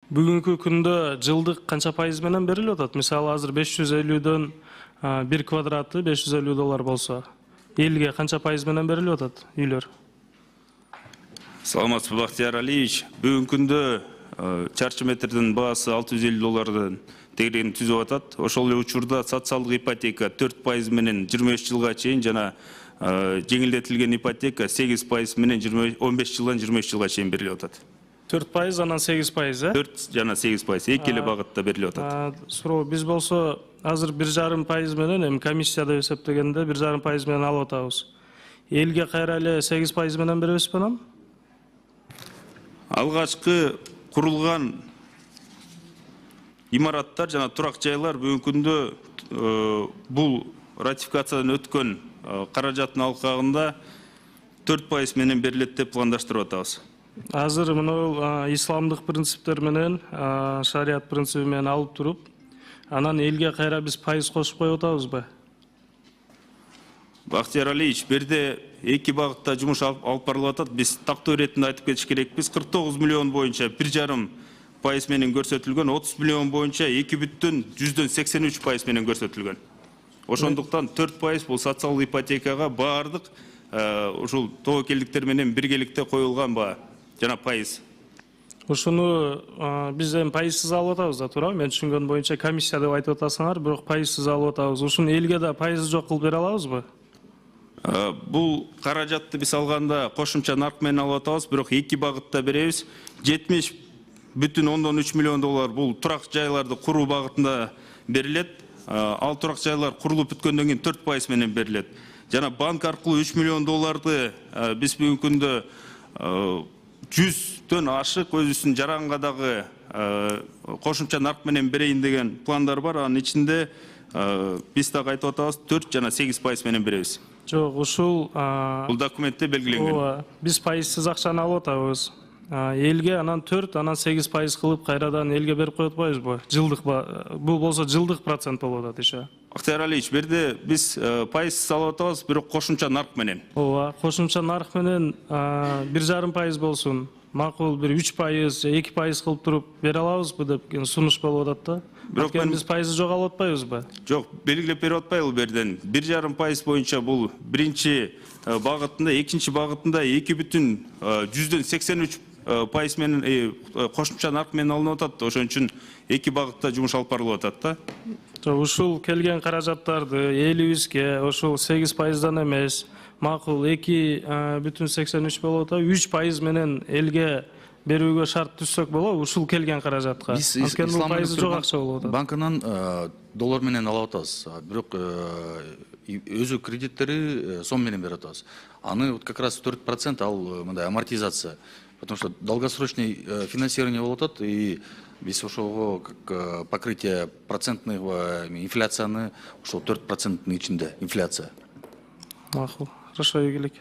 Бүгүнкү күндө жылдык канча пайыз менен берилип атат? Мисалы азыр 550дөн 1 квадраты $550 болсо, элге канча пайыз менен берилип атат үйлөр? Саламатсызбы, Бактияр Алиевич. Бүгүнкү күндө чарчы метрдин баасы $650 тегерегин түзүп атат. Ошол эле учурда социалдык ипотека 4% менен 25 жылга чейин жана жеңилдетилген ипотека 8% менен 15 жылдан 23 жылга чейин берилип атат. 4%, анан 8%, 4 жана 8%, эки эле багытта берилип атат. Суроо, биз болсо азыр 1,5% менен эми комиссия деп эсептегенде 1,5% менен алып атабыз. Элге кайра эле 8% менен беребизби анан? Алгачкы курулган имараттар жана турак жайлар бүгүнкү күндө бул ратификациядан өткөн каражаттын алкагында 4% менен берилет деп пландаштырып атабыз. Азыр мынау исламдык принциптер менен, шарият принципи менен алып туруп, анан элге кайра биз пайыз кошуп коюп атабызбы? Бактияр Алиевич, берде эки багытта жумуш алып барылып атат. Биз тактоо иретинде айтып кетиш керекпиз. 49 миллион боюнча 1,5% менен көрсөтүлгөн, 30 миллион боюнча 2,83% менен көрсөтүлгөн. Ошондуктан 4% бул социалдык ипотекага баардык ушул тобокелдиктер менен биргеликте коюлган баа жана пайыз. Ушуну биз эми пайызсыз алып атабыз да, туурабы? Мен түшүнгөн боюнча комиссия деп айтып атасыңар, бирок пайызсыз алып атабыз. Ушуну элге да пайызы жок кылып бере алабызбы? Бул каражатты биз алганда кошумча нарк менен алып атабыз, бирок эки багытта беребиз. $70,3 миллион бул турак жайларды куруу багытында берилет. Ал турак жайлар курулуп бүткөндөн кийин 4% менен берилет. Жана банк аркылуу $3 миллион биз бүгүнкү күндө 100дөн ашык өзүбүздүн жаранга дагы кошумча нарк менен берейин деген пландар бар. Анын ичинде биз дагы айтып атабыз, 4 жана 8% менен беребиз. Жок, ушул бул документте белгиленген. Ооба, биз пайызсыз акчаны алып атабыз. Элге анан 4, анан 8% кылып кайрадан элге берип коюп атпайбызбы? Жылдык бул болсо жылдык процент болуп атат иши. Бактияр Алиевич, берде биз пайызсыз алып атабыз, бирок кошумча нарк менен. Ооба, кошумча нарк менен 1,5% болсун. Макул бир 3% же 2% кылып туруп бере алабызбы деп сунуш болуп атат да. Бирок биз пайызы жок алып атпайбызбы? Жок, белгилеп берип атпайлы берден. 1,5% боюнча бул биринчи багытында, экинчи багытында 2,83% менен кошумча нарк менен алынып атат. Ошон үчүн эки багытта жумуш алып барылып атат да. Ушул келген каражаттарды элибизге ошол 8%дан эмес, макул 2,83 болуп атат, 3% менен элге берүүгө шарт түзсөк болобу ушул келген каражатка? Анткени бул пайызы жок акча болуп атат. Банкынан доллар менен алып атабыз, бирок өзү кредиттери сом менен берип атабыз. Аны вот как раз 4% ал мындай амортизация. Потому что долгосрочный финансирование болуп атат, и биз ошого как покрытие процентного инфляцияны ошол 4%-ның ичинде инфляция. Макул. Хорошо, игилик.